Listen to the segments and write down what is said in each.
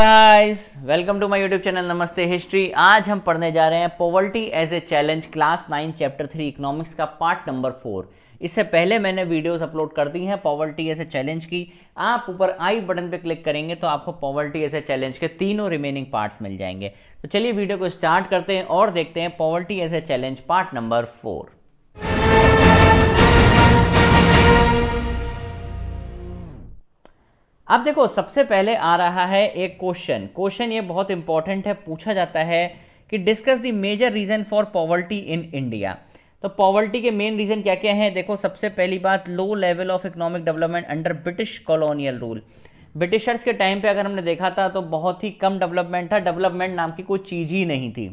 Guys, welcome to my YouTube channel Namaste History. आज हम पढ़ने जा रहे हैं poverty as a challenge class 9 chapter 3 economics का पार्ट नंबर 4। इससे पहले मैंने वीडियोस अपलोड कर दी हैं पॉवर्टी एज ए चैलेंज की। आप ऊपर आई बटन पे क्लिक करेंगे तो आपको पॉवर्टी एज ए चैलेंज के तीनों रिमेनिंग पार्ट्स मिल जाएंगे। तो चलिए वीडियो को स्टार्ट करते हैं और देखते हैं poverty as a challenge part number 4। अब देखो, सबसे पहले आ रहा है एक क्वेश्चन ये बहुत इंपॉर्टेंट है। पूछा जाता है कि discuss the major reason for poverty in India. तो पॉवर्टी के मेन रीजन क्या क्या हैं? देखो, सबसे पहली बात, low level of economic development under British colonial rule. Britishers के टाइम पे अगर हमने देखा था तो बहुत ही कम डेवलपमेंट था, डेवलपमेंट नाम की कोई चीज़ ही नहीं थी।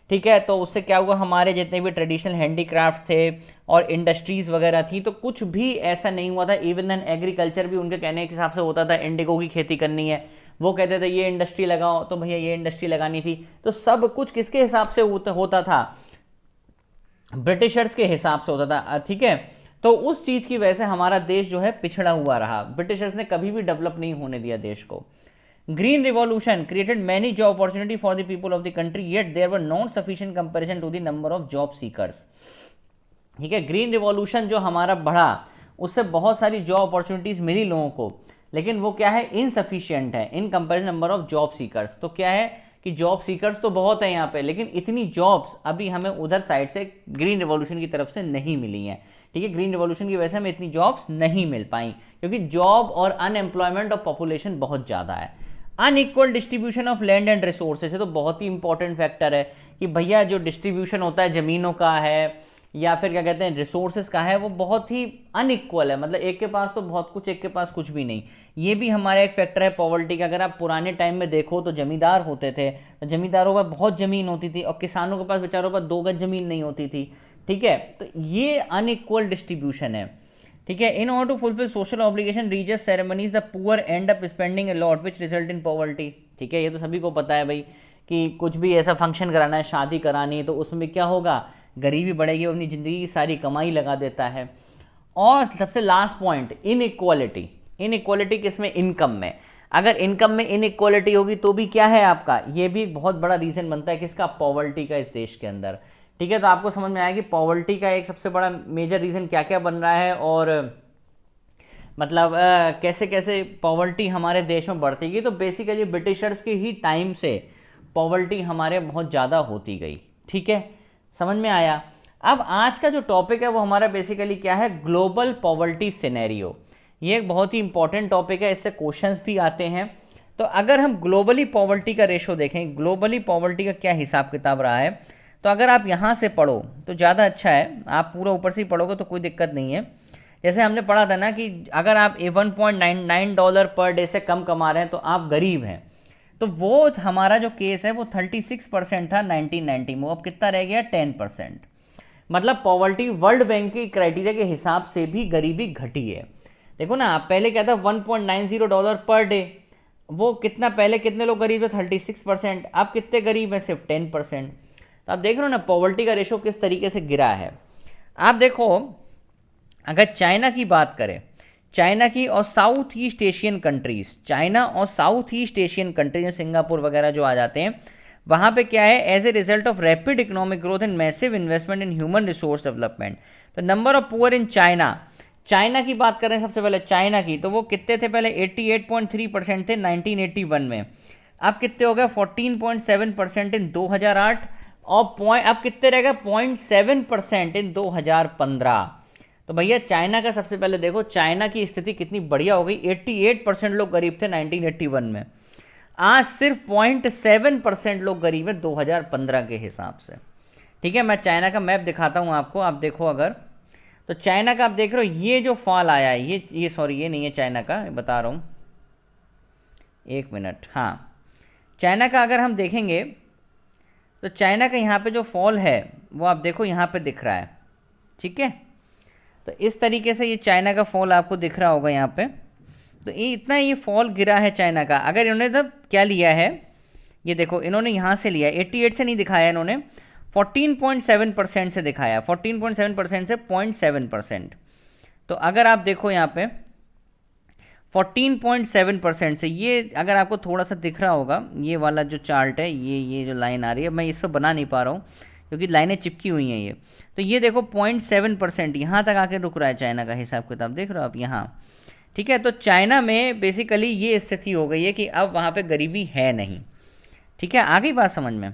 ठीक है, तो उससे क्या हुआ, हमारे जितने भी ट्रेडिशनल हैंडीक्राफ्ट थे और इंडस्ट्रीज़ वगैरह थी तो कुछ भी ऐसा नहीं हुआ था। इवन देन एग्रीकल्चर भी उनके कहने के हिसाब से होता था। इंडिगो की खेती करनी है, वो कहते थे ये इंडस्ट्री लगाओ, तो भैया ये इंडस्ट्री लगानी थी। तो सब कुछ किसके हिसाब से होता था? ब्रिटिशर्स के हिसाब से होता था। ठीक है, तो उस चीज़ की वजह से हमारा देश जो है पिछड़ा हुआ रहा। ब्रिटिशर्स ने कभी भी डेवलप नहीं होने दिया देश को। Green Revolution created many job opportunity for the people of the country, yet there were not sufficient comparison to the number of job seekers. ठीक है, ग्रीन रिवॉल्यूशन जो हमारा बढ़ा उससे बहुत सारी जॉब अपॉर्चुनिटीज मिली लोगों को, लेकिन वो क्या है, इनसफिशियंट है in comparison number of job seekers. तो क्या है कि जॉब सीकर्स तो बहुत है यहाँ पे, लेकिन इतनी जॉब्स अभी हमें उधर साइड से ग्रीन रिवॉल्यूशन की तरफ से नहीं मिली हैं। ठीक है, ग्रीन रिवॉल्यूशन की वजह से हमें इतनी जॉब्स नहीं मिल पाई, क्योंकि जॉब और अनएम्प्लॉयमेंट ऑफ पॉपुलेशन बहुत ज़्यादा है। Unequal distribution of land and resources है, तो बहुत ही इंपॉर्टेंट फैक्टर है कि भैया जो डिस्ट्रीब्यूशन होता है ज़मीनों का है या फिर क्या कहते हैं रिसोर्सेज का है, वो बहुत ही अनइक्वल है। मतलब एक के पास तो बहुत कुछ, एक के पास कुछ भी नहीं। ये भी हमारा एक फैक्टर है पॉवर्टी का। अगर आप पुराने टाइम में देखो तो जमींदार होते थे, तो जमींदारों पर बहुत ज़मीन होती थी और किसानों के पास बेचारों पर 2 गज ज़मीन नहीं होती थी। ठीक है, तो ये अनइक्वल डिस्ट्रीब्यूशन है। ठीक है, in order to fulfil social obligation religious ceremonies the poor end up spending a lot which result in poverty. ठीक है, ये तो सभी को पता है भाई कि कुछ भी ऐसा फंक्शन कराना है, शादी करानी है, तो उसमें क्या होगा, गरीबी बढ़ेगी, वो अपनी ज़िंदगी की सारी कमाई लगा देता है। और सबसे लास्ट पॉइंट, इनइक्वालिटी। इनइक्वालिटी किसमें? इनकम में। अगर इनकम में इनइक्वालिटी होगी तो भी क्या है आपका, ये भी एक बहुत बड़ा रीज़न बनता है किसका, पॉवर्टी का, इस देश के अंदर। ठीक है, तो आपको समझ में आया कि पॉवर्टी का एक सबसे बड़ा मेजर रीज़न क्या क्या बन रहा है और मतलब कैसे कैसे पॉवर्टी हमारे देश में बढ़ती गई। तो बेसिकली ब्रिटिशर्स के ही टाइम से पॉवर्टी हमारे बहुत ज़्यादा होती गई। ठीक है, समझ में आया। अब आज का जो टॉपिक है वो हमारा बेसिकली क्या है, ग्लोबल पॉवर्टी सिनेरियो। ये एक बहुत ही इंपॉर्टेंट टॉपिक है, इससे क्वेश्चंस भी आते हैं। तो अगर हम ग्लोबली पॉवर्टी का रेशो देखें, ग्लोबली पॉवर्टी का क्या हिसाब किताब रहा है, तो अगर आप यहाँ से पढ़ो तो ज़्यादा अच्छा है। आप पूरा ऊपर से ही पढ़ोगे तो कोई दिक्कत नहीं है। जैसे हमने पढ़ा था ना कि अगर आप $1.99 पर डे से कम कमा रहे हैं तो आप गरीब हैं। तो वो हमारा जो केस है वो 36% था 1990 में। अब कितना रह गया, 10%। मतलब पॉवर्टी वर्ल्ड बैंक की क्राइटेरिया के हिसाब से भी गरीबी घटी है। देखो ना, पहले क्या था, $1.90 पर डे, वो कितना, पहले कितने लोग गरीब थे, 36%। अब कितने गरीब हैं, सिर्फ 10%। तो आप देख रहे हो ना पॉवर्टी का रेशो किस तरीके से गिरा है। आप देखो, अगर चाइना की बात करें, चाइना की और south east Asian countries, China और south east Asian countries, Singapore वगैरह जो आ जाते हैं, वहाँ पे क्या है, as a result of rapid economic growth and massive investment in human resource development. तो number of poor in China, China की बात करें सबसे पहले चाइना की, तो वो कितने थे पहले, 88.3% थे 1981 में। अब कितने हो गए, 14.7% इन 2008, और अब कितने रह गए, 0.7% इन 2015। तो भैया चाइना का सबसे पहले देखो, चाइना की स्थिति कितनी बढ़िया हो गई। 88% लोग गरीब थे 1981 में, आज सिर्फ 0.7% लोग गरीब हैं 2015 के हिसाब से। ठीक है, मैं चाइना का मैप दिखाता हूँ आपको, आप देखो अगर, तो चाइना का आप देख रहे हो ये जो फॉल आया है, ये सॉरी ये नहीं है चाइना का, बता रहा हूँ, एक मिनट। हाँ, चाइना का अगर हम देखेंगे तो चाइना का यहाँ पे जो फॉल है वो आप देखो यहाँ पे दिख रहा है। ठीक है, तो इस तरीके से ये चाइना का फॉल आपको दिख रहा होगा यहाँ पे। तो ये इतना ये फॉल गिरा है चाइना का। अगर इन्होंने तब क्या लिया है, ये देखो इन्होंने यहाँ से लिया, 88 से नहीं दिखाया इन्होंने, 14.7% से दिखाया, 14.7% से 0.7%। तो अगर आप देखो यहाँ पे 14.7% से, ये अगर आपको थोड़ा सा दिख रहा होगा, ये वाला जो चार्ट है, ये जो लाइन आ रही है, मैं इस पर बना नहीं पा रहा हूँ क्योंकि लाइनें चिपकी हुई हैं ये, तो ये देखो 0.7% यहाँ तक आके रुक रहा है चाइना का हिसाब किताब, देख रहे हो आप यहाँ, ठीक है। तो चाइना में बेसिकली ये स्थिति हो गई है कि अब वहाँ पे गरीबी है नहीं, ठीक है। आ गई बात समझ में।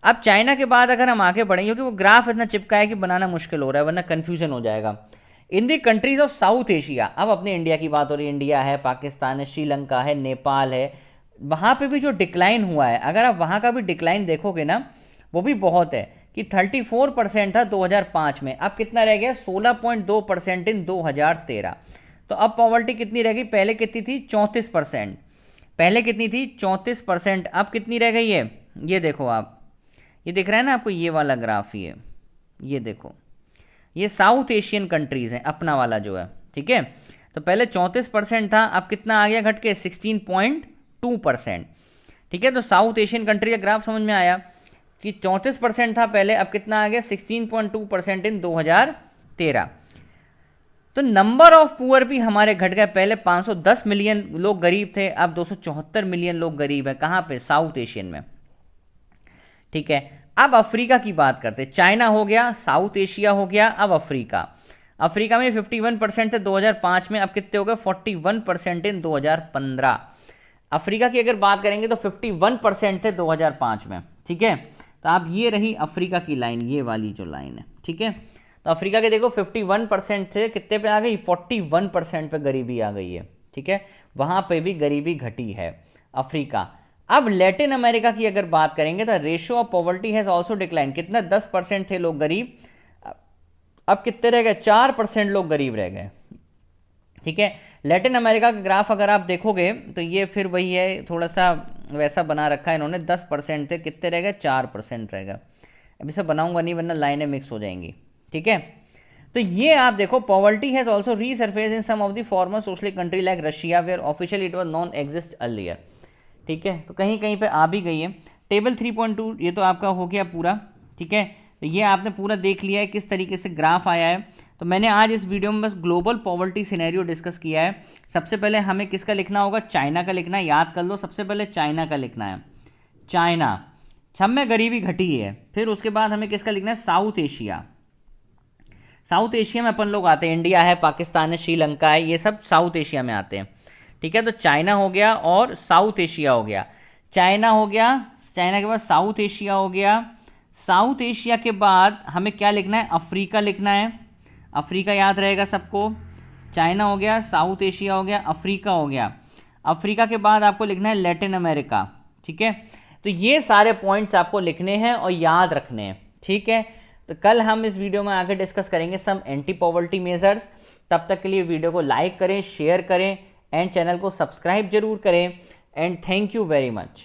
अब चाइना के बाद अगर हम आगे बढ़ेंगे, क्योंकि वो ग्राफ इतना चिपका है कि बनाना मुश्किल हो रहा है, वरना कन्फ्यूजन हो जाएगा। In the countries of south Asia, अब अपने इंडिया की बात हो रही है, इंडिया है, पाकिस्तान है, श्रीलंका है, नेपाल है, वहाँ पे भी जो डिक्लाइन हुआ है, अगर आप वहाँ का भी डिक्लाइन देखोगे ना, वो भी बहुत है कि 34% था 2005 में, अब कितना रह गया 16.2% इन 2013। तो अब पॉवर्टी कितनी रह गई, पहले कितनी थी 34%, पहले कितनी थी 34%, अब कितनी रह गई है, ये देखो आप, ये दिख रहा है ना आपको ये वाला ग्राफ, ये देखो, ये साउथ एशियन कंट्रीज हैं, अपना वाला जो है, ठीक है। तो पहले 34% था, अब कितना आ गया घट के 16.2%, ठीक है। तो साउथ एशियन कंट्री का ग्राफ समझ में आया कि 34% था पहले, अब कितना आ गया 16.2% इन 2013। तो नंबर ऑफ पुअर भी हमारे घट गए, पहले 510 मिलियन लोग गरीब थे, अब 274 मिलियन लोग गरीब हैं, कहाँ पे, साउथ एशियन में, ठीक है। अब अफ्रीका की बात करते, चाइना हो गया, साउथ एशिया हो गया, अब अफ्रीका, अफ्रीका में 51% थे 2005 में, अब कितने हो गए 41% इन 2015। अफ्रीका की अगर बात करेंगे तो 51% थे 2005 में, ठीक है। तो आप ये रही अफ्रीका की लाइन, ये वाली जो लाइन है, ठीक है। तो अफ्रीका के देखो 51% थे, कितने पे आ गई 41% पे गरीबी आ गई है, ठीक है। वहाँ पे भी गरीबी घटी है अफ्रीका। अब लैटिन अमेरिका की अगर बात करेंगे तो ratio of poverty has also decline, कितना 10% थे लोग गरीब, अब कितने रह गए 4% लोग गरीब रह गए, ठीक है। लैटिन अमेरिका का ग्राफ अगर आप देखोगे तो ये फिर वही है, थोड़ा सा वैसा बना रखा है इन्होंने, 10% थे, कितने रह गए 4% रह गए। अब इसे बनाऊंगा नहीं वरना लाइनें मिक्स हो जाएंगी, ठीक है। तो ये आप देखो poverty has also resurface in some of the former socialist country like Russia where officially it was non exist earlier, ठीक है। तो कहीं कहीं पे आ भी गई है। टेबल 3.2 ये तो आपका हो गया पूरा, ठीक है। तो ये आपने पूरा देख लिया है किस तरीके से ग्राफ आया है। तो मैंने आज इस वीडियो में बस ग्लोबल पॉवर्टी सिनेरियो डिस्कस किया है। सबसे पहले हमें किसका लिखना होगा, चाइना का लिखना है, याद कर लो, सबसे पहले चाइना का लिखना है, चाइना, सब में गरीबी घटी है। फिर उसके बाद हमें किसका लिखना है, साउथ एशिया, साउथ एशिया में अपन लोग आते हैं, इंडिया है, पाकिस्तान है, श्रीलंका है, ये सब साउथ एशिया में आते हैं, ठीक है। तो चाइना हो गया और साउथ एशिया हो गया, चाइना हो गया, चाइना के बाद साउथ एशिया हो गया, साउथ एशिया के बाद हमें क्या लिखना है, अफ्रीका लिखना है, अफ्रीका याद रहेगा सबको, चाइना हो गया, साउथ एशिया हो गया, अफ्रीका हो गया, अफ्रीका के बाद आपको लिखना है लैटिन अमेरिका, ठीक है। तो ये सारे पॉइंट्स आपको लिखने हैं और याद रखने हैं, ठीक है। तो कल हम इस वीडियो में आगे डिस्कस करेंगे सम एंटी पॉवर्टी मेजर्स। तब तक के लिए वीडियो को लाइक करें, शेयर करें एंड चैनल को सब्सक्राइब जरूर करें and thank you very much.